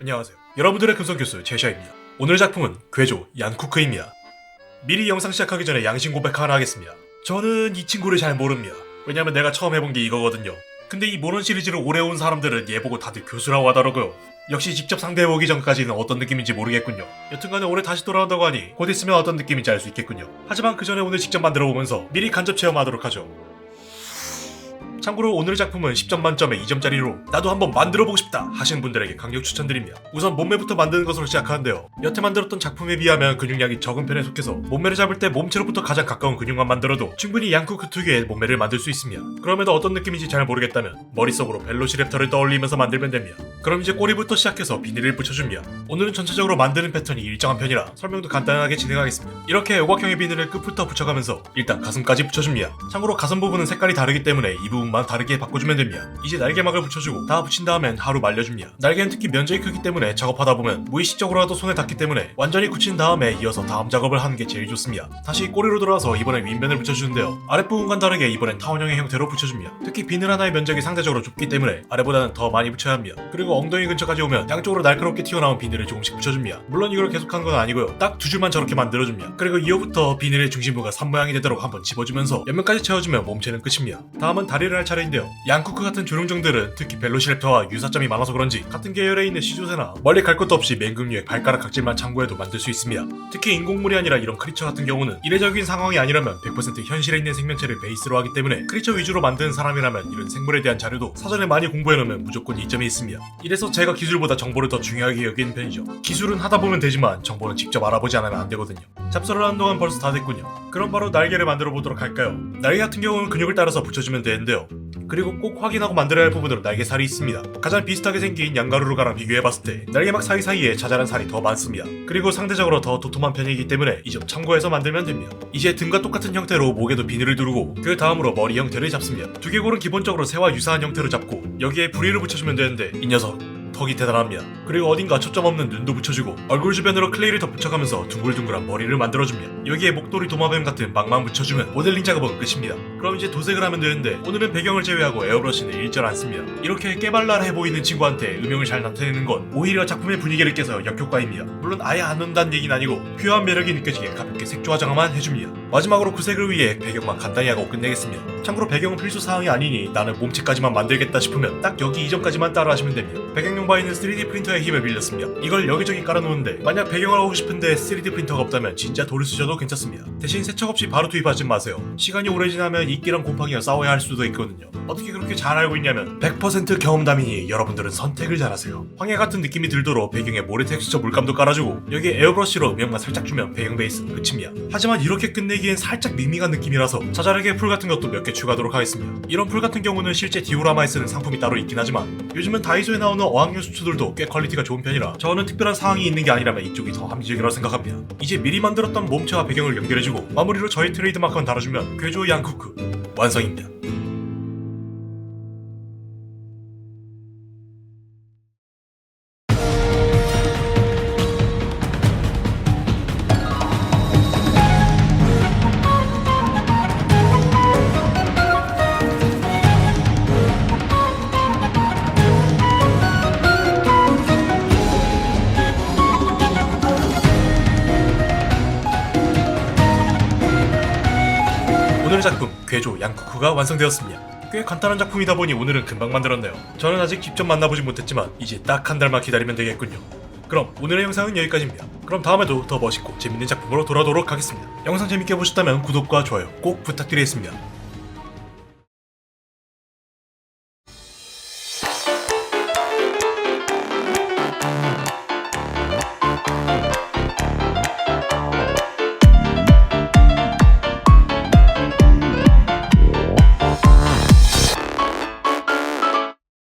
안녕하세요. 여러분들의 금성교수 제샤입니다. 오늘 작품은 괴조 얀쿠크입니다. 미리 영상 시작하기 전에 양심 고백 하나 하겠습니다. 저는 이 친구를 잘 모릅니다. 왜냐면 내가 처음 해본 게 이거거든요. 근데 이 모론 시리즈를 오래 온 사람들은 얘 보고 다들 교수라고 하더라고요. 역시 직접 상대해보기 전까지는 어떤 느낌인지 모르겠군요. 여튼간에 올해 다시 돌아온다고 하니 곧 있으면 어떤 느낌인지 알 수 있겠군요. 하지만 그 전에 오늘 직접 만들어보면서 미리 간접 체험하도록 하죠. 참고로 오늘 작품은 10점 만점에 2점짜리로 나도 한번 만들어보고 싶다 하시는 분들에게 강력 추천드립니다. 우선 몸매부터 만드는 것으로 시작하는데요. 여태 만들었던 작품에 비하면 근육량이 적은 편에 속해서 몸매를 잡을 때 몸체로부터 가장 가까운 근육만 만들어도 충분히 얀쿠크 특유의 몸매를 만들 수 있습니다. 그럼에도 어떤 느낌인지 잘 모르겠다면 머릿속으로 벨로시랩터를 떠올리면서 만들면 됩니다. 그럼 이제 꼬리부터 시작해서 비닐을 붙여줍니다. 오늘은 전체적으로 만드는 패턴이 일정한 편이라 설명도 간단하게 진행하겠습니다. 이렇게 오각형의 비닐을 끝부터 붙여가면서 일단 가슴까지 붙여줍니다. 참고로 가슴 부분은 색깔이 다르기 때문에 이 부분만 다르게 바꿔주면 됩니다. 이제 날개막을 붙여주고 다 붙인 다음엔 하루 말려줍니다. 날개는 특히 면적이 크기 때문에 작업하다 보면 무의식적으로라도 손에 닿기 때문에 완전히 굳힌 다음에 이어서 다음 작업을 하는 게 제일 좋습니다. 다시 꼬리로 돌아와서 이번엔 윗면을 붙여주는데요. 아랫부분과는 다르게 이번엔 타원형의 형태로 붙여줍니다. 특히 비늘 하나의 면적이 상대적으로 좁기 때문에 아래보다는 더 많이 붙여야 합니다. 그리고 엉덩이 근처까지 오면 양쪽으로 날카롭게 튀어나온 비늘을 조금씩 붙여줍니다. 물론 이걸 계속하는 건 아니고요. 딱 두 줄만 저렇게 만들어줍니다. 그리고 이후부터 비늘의 중심부가 산 모양이 되도록 한번 집어주면서 옆면까지 채워주면 몸체는 끝입니다. 다음은 다리를 할 차례인데요. 얀쿠크 같은 조룡종들은 특히 벨로시랩터와 유사점이 많아서 그런지 같은 계열에 있는 시조새나 멀리 갈 것도 없이 맹금류의 발가락 각질만 참고해도 만들 수 있습니다. 특히 인공물이 아니라 이런 크리처 같은 경우는 이례적인 상황이 아니라면 100% 현실에 있는 생명체를 베이스로 하기 때문에 크리처 위주로 만드는 사람이라면 이런 생물에 대한 자료도 사전에 많이 공부해놓으면 무조건 이점이 있습니다. 이래서 제가 기술보다 정보를 더 중요하게 여기는 편이죠. 기술은 하다 보면 되지만 정보는 직접 알아보지 않으면 안 되거든요. 잡설을 하는 동안 벌써 다 됐군요. 그럼 바로 날개를 만들어 보도록 할까요? 날개 같은 경우는 근육을 따라서 붙여주면 되는데요. 그리고 꼭 확인하고 만들어야 할 부분으로 날개살이 있습니다. 가장 비슷하게 생긴 양가루루가랑 비교해봤을 때 날개막 사이사이에 자잘한 살이 더 많습니다. 그리고 상대적으로 더 도톰한 편이기 때문에 이 점 참고해서 만들면 됩니다. 이제 등과 똑같은 형태로 목에도 비늘을 두르고 그 다음으로 머리 형태를 잡습니다. 두개골은 기본적으로 새와 유사한 형태로 잡고 여기에 부리를 붙여주면 되는데 이 녀석 턱이 대단합니다. 그리고 어딘가 초점 없는 눈도 붙여주고 얼굴 주변으로 클레이를 더 붙여가면서 둥글둥글한 머리를 만들어줍니다. 여기에 목도리 도마뱀 같은 막만 붙여주면 모델링 작업은 끝입니다. 그럼 이제 도색을 하면 되는데 오늘은 배경을 제외하고 에어브러시는 일절 안 씁니다. 이렇게 깨발랄해 보이는 친구한테 음영을 잘 나타내는 건 오히려 작품의 분위기를 깨서 역효과입니다. 물론 아예 안 논다는 얘기는 아니고 표현 매력이 느껴지게 가볍게 색조 화장만 해줍니다. 마지막으로 구색을 위해 배경만 간단히 하고 끝내겠습니다. 참고로 배경은 필수 사항이 아니니 나는 몸체까지만 만들겠다 싶으면 딱 여기 이 점까지만 따라 하시면 됩니다. 배경용 바에는 3D 프린터의 힘을 빌렸습니다. 이걸 여기저기 깔아놓는데 만약 배경을 하고 싶은데 3D 프린터가 없다면 진짜 돌을 쓰셔도 괜찮습니다. 대신 세척 없이 바로 투입하지 마세요. 시간이 오래 지나면 이끼랑 곰팡이가 싸워야 할 수도 있거든요. 어떻게 그렇게 잘 알고 있냐면 100% 경험담이니 여러분들은 선택을 잘하세요. 황해 같은 느낌이 들도록 배경에 모래 텍스처 물감도 깔아주고 여기에 에어브러쉬로 음영만 살짝 주면 배경 베이스는 끝입니다. 하지만 이렇게 끝내기엔 살짝 밍밍한 느낌이라서 자잘하게 풀 같은 것도 몇 개 추가하도록 하겠습니다. 이런 풀 같은 경우는 실제 디오라마에 쓰는 상품이 따로 있긴 하지만 요즘은 다이소에 나오는 어학용 수트들도 꽤 퀄리티가 좋은 편이라 저는 특별한 사항이 있는 게 아니라면 이쪽이 더 합리적이라고 생각합니다. 이제 미리 만들었던 몸체와 배경을 연결해주고 마무리로 저의 트레이드마크만 달아주면 괴조 얀쿠크 완성입니다. 오늘 작품 괴조 얀쿠크가 완성되었습니다. 꽤 간단한 작품이다 보니 오늘은 금방 만들었네요. 저는 아직 직접 만나보진 못했지만 이제 딱 한 달만 기다리면 되겠군요. 그럼 오늘의 영상은 여기까지입니다. 그럼 다음에도 더 멋있고 재밌는 작품으로 돌아오도록 하겠습니다. 영상 재밌게 보셨다면 구독과 좋아요 꼭 부탁드리겠습니다.